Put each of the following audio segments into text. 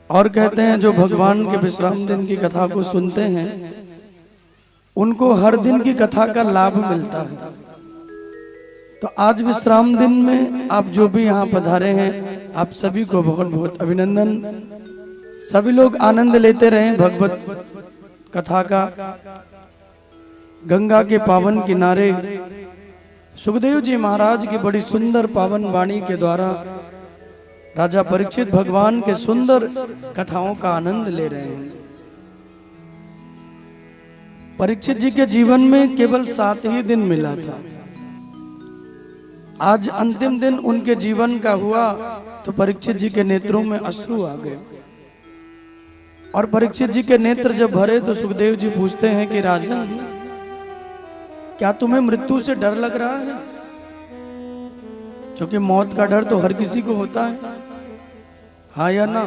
और कहते हैं जो भगवान के विश्राम दिन की कथा को सुनते हैं उनको हर दिन की कथा का लाभ मिलता है। तो आज विश्राम दिन में आप जो भी यहाँ पधारे हैं आप सभी को बहुत बहुत अभिनंदन। सभी लोग आनंद लेते रहें भगवत कथा का। गंगा के पावन किनारे सुखदेव जी महाराज की बड़ी सुंदर पावन वाणी के द्वारा राजा परीक्षित भगवान के सुंदर कथाओं का आनंद ले रहे हैं। परीक्षित जी के जीवन में केवल 7 ही दिन मिला था। आज अंतिम दिन उनके जीवन का हुआ तो परीक्षित जी के नेत्रों में अश्रु आ गए। और परीक्षित जी के नेत्र जब भरे तो सुखदेव जी पूछते हैं कि राजन, क्या तुम्हें मृत्यु से डर लग रहा है? क्योंकि मौत का डर तो हर किसी को होता है, हाँ या ना?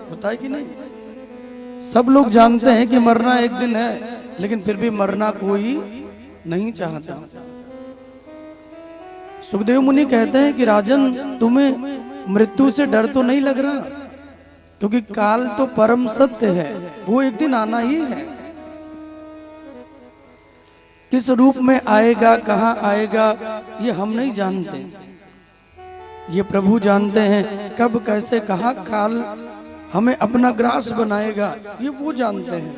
होता है कि नहीं? सब लोग जानते हैं कि मरना एक दिन है, लेकिन फिर भी मरना कोई नहीं चाहता। सुखदेव मुनि कहते हैं कि राजन, तुम्हें मृत्यु से डर तो नहीं लग रहा? क्योंकि काल तो परम सत्य है, वो एक दिन आना ही है। किस रूप में आएगा, कहाँ आएगा, ये हम नहीं जानते। ये प्रभु जानते हैं। कब, कैसे, कहाँ काल हमें अपना ग्रास बनाएगा, ये वो जानते हैं।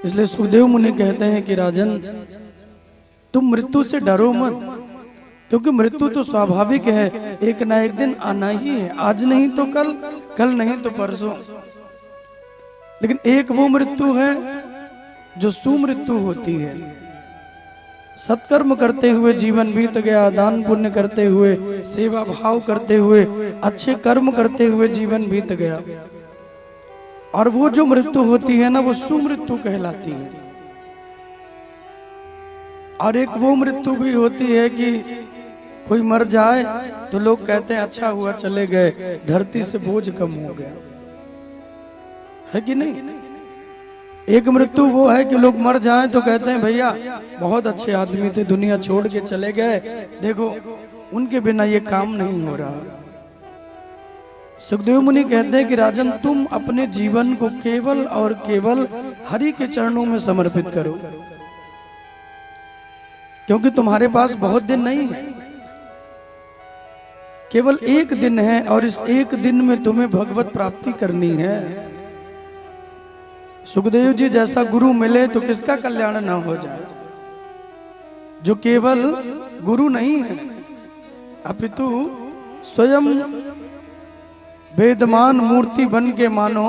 इसलिए सुखदेव मुनि कहते हैं कि राजन, तुम मृत्यु से डरो मत, क्योंकि मृत्यु तो स्वाभाविक है, एक ना एक दिन आना ही है। आज नहीं तो कल, कल नहीं तो परसों। लेकिन एक वो मृत्यु है जो सुमृत्यु होती है। सत्कर्म करते हुए जीवन बीत गया, दान पुण्य करते हुए, सेवा भाव करते हुए, अच्छे कर्म करते हुए जीवन बीत गया। और वो जो मृत्यु होती है ना, वो सुमृत्यु कहलाती है। और एक वो मृत्यु भी होती है कि कोई मर जाए तो लोग कहते हैं अच्छा हुआ चले गए, धरती से बोझ कम हो गया, है कि नहीं? एक मृत्यु वो है कि लोग मर जाएं तो कहते हैं भैया बहुत अच्छे आदमी थे, दुनिया छोड़ के चले गए, देखो उनके बिना ये काम नहीं हो रहा। सुखदेव मुनि कहते हैं कि राजन, तुम अपने जीवन को केवल और केवल हरि के चरणों में समर्पित करो, क्योंकि तुम्हारे पास बहुत दिन नहीं है, केवल एक दिन है। और इस एक दिन में तुम्हें भगवत प्राप्ति करनी है। सुखदेव जी जैसा गुरु मिले तो किसका कल्याण ना हो जाए, जो केवल गुरु नहीं है अपितु स्वयं वेदमान मूर्ति बन के मानो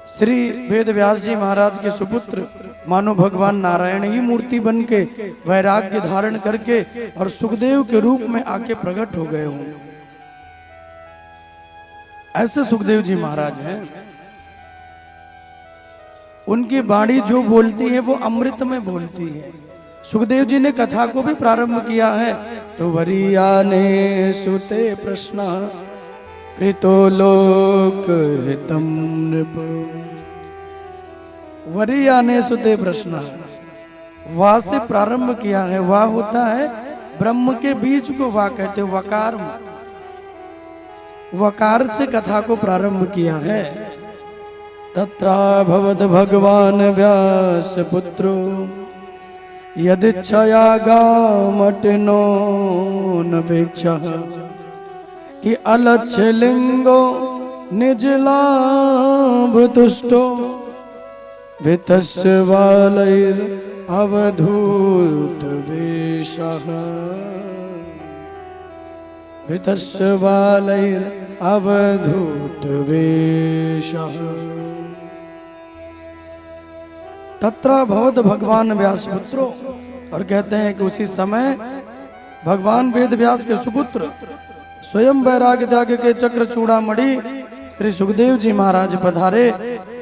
श्री वेद व्यास जी महाराज के सुपुत्र मानो भगवान नारायण ही मूर्ति बन के वैराग्य धारण करके और सुखदेव के रूप में आके प्रकट हो गए हों। ऐसे सुखदेव जी महाराज हैं। उनकी वाणी जो बोलती है वो अमृत में बोलती है। सुखदेव जी ने कथा को भी प्रारंभ किया है तो वरिया ने सुते प्रश्न कृतो लोक हितम नृप। वरिया ने सुते प्रश्न, वाह से प्रारंभ किया है। वाह होता है ब्रह्म के बीज को वाह कहते, वकार, वकार से कथा को प्रारंभ किया है। तत्रा भवद भगवान व्यास पुत्रो यदिच्छया गामटिनो नवेक्षः कि अलक्ष लिंगो निज लाभ तुष्टो वितस्य वालैर अवधूत वेशः। वितस्य वालैर अवधूत वेशः। तत्रा भवद भगवान व्यास पुत्रो। और कहते हैं कि उसी समय भगवान वेद व्यास के सुपुत्र स्वयं वैराग्य त्याग के चक्र चूड़ामणि श्री सुखदेव जी महाराज पधारे।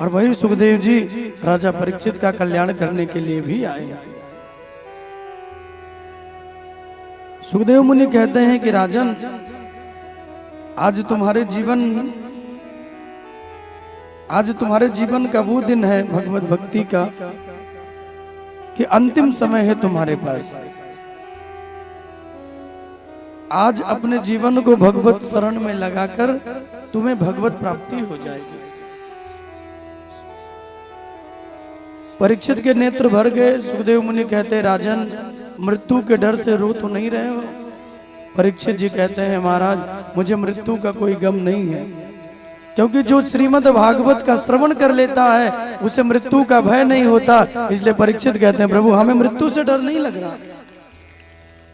और वही सुखदेव जी राजा परीक्षित का कल्याण करने के लिए भी आए। सुखदेव मुनि कहते हैं कि राजन, आज तुम्हारे जीवन का वो दिन है भगवत भक्ति का कि अंतिम समय है तुम्हारे पास। आज अपने जीवन को भगवत शरण में लगाकर तुम्हें भगवत प्राप्ति हो जाएगी। परीक्षित के नेत्र भर गए। सुखदेव मुनि कहते राजन, मृत्यु के डर से रो तो नहीं रहे हो? परीक्षित जी कहते हैं महाराज, मुझे मृत्यु का कोई गम नहीं है, क्योंकि जो श्रीमद् भागवत का श्रवण कर लेता है उसे मृत्यु का भय नहीं होता। इसलिए परीक्षित कहते हैं प्रभु, हमें मृत्यु से डर नहीं लग रहा।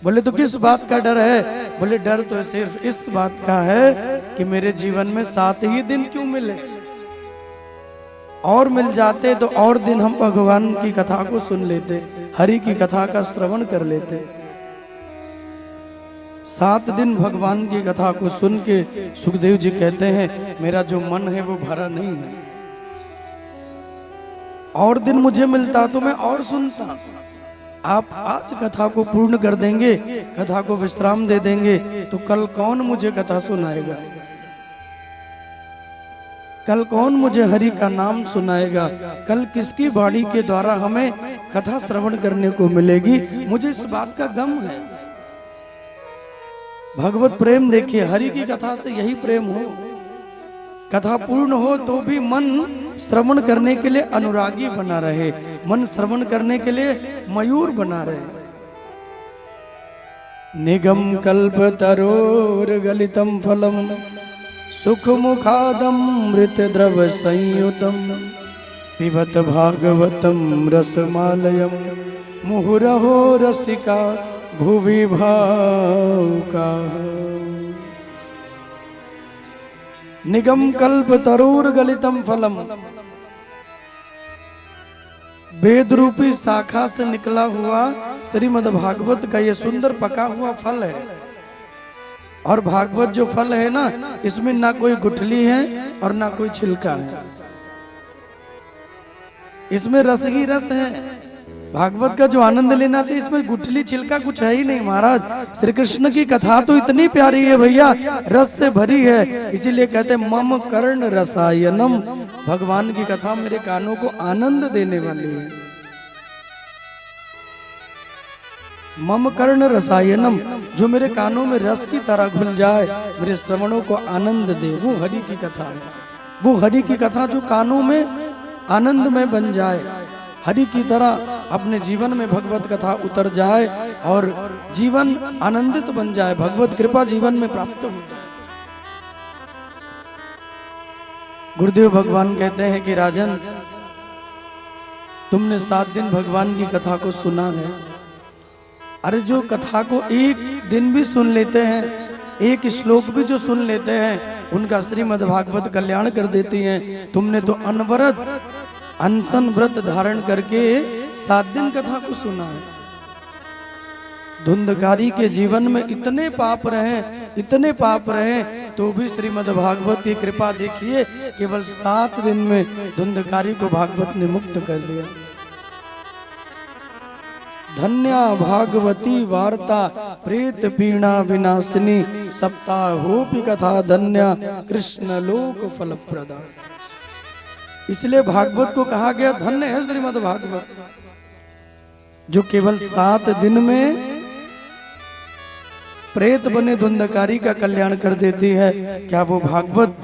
बोले तो किस बात का डर है? बोले डर तो सिर्फ इस बात का है कि मेरे जीवन में 7 ही दिन क्यों मिले, और मिल जाते तो और दिन हम भगवान की कथा को सुन लेते, हरि की कथा का श्रवण कर लेते। 7 दिन भगवान की कथा को सुन के सुखदेव जी कहते हैं मेरा जो मन है वो भरा नहीं है, और दिन मुझे मिलता तो मैं और सुनता। आप आज कथा को पूर्ण कर देंगे, कथा को विश्राम दे देंगे, तो कल कौन मुझे कथा सुनाएगा? कल कौन मुझे हरि का नाम सुनाएगा? कल किसकी वाणी के द्वारा हमें कथा श्रवण करने को मिलेगी? मुझे इस बात का गम है। भगवत प्रेम देखिए, हरि की कथा से यही प्रेम हो। कथा पूर्ण हो तो भी मन श्रवण करने के लिए अनुरागी बना रहे, मन श्रवण करने के लिए मयूर बना रहे। निगम कल्प तरोर गलितम फलम सुख मुखादमृत द्रव संयुतम पिबत भागवतम रसमालयम मुहुरहो रसिका भुवि भावुका। निगम कल्प तरोर गलितम फलम, वेद रूपी शाखा से निकला हुआ श्रीमद् भागवत का ये सुंदर पका हुआ फल है। और भागवत जो फल है ना, इसमें ना कोई गुठली है और ना कोई छिलका है, इसमें रस ही रस है। भागवत का जो आनंद लेना चाहिए, इसमें गुठली छिलका कुछ है ही नहीं महाराज। श्री कृष्ण की कथा तो इतनी प्यारी है भैया, रस से भरी है। इसीलिए कहते हैं मम कर्ण रसायनम, भगवान की कथा मेरे कानों को आनंद देने वाली है। मम कर्ण रसायनम, जो मेरे कानों में रस की तरह घुल जाए, मेरे श्रवणों को आनंद दे, वो हरि की कथा है। वो हरि की कथा जो कानों में आनंद में बन जाए, हरि की तरह अपने जीवन में भगवत कथा उतर जाए और जीवन आनंदित बन जाए, भगवत कृपा जीवन में प्राप्त हो जाए। गुरुदेव भगवान कहते हैं कि राजन, तुमने 7 दिन भगवान की कथा को सुना है। अरे जो कथा को एक दिन भी सुन लेते हैं, एक श्लोक भी जो सुन लेते हैं, उनका श्रीमद् भागवत कल्याण कर देती हैं। तुमने तो अनवरत अनशन व्रत धारण करके 7 दिन कथा को सुना है। धुंधकारी के जीवन में इतने पाप रहे, इतने पाप रहे, तो भी श्रीमद् भागवत की कृपा देखिए, केवल 7 दिन में धुंधकारी को भागवत ने मुक्त कर दिया। धन्या भागवती वार्ता प्रेत पीड़ा विनाशिनी सप्ताहोपि कथा धन्या कृष्ण लोक फल प्रदा। इसलिए भागवत को कहा गया धन्य है श्रीमद् भागवत, जो केवल 7 दिन में प्रेत बने धुंधकारी का कल्याण कर देती है। क्या वो भागवत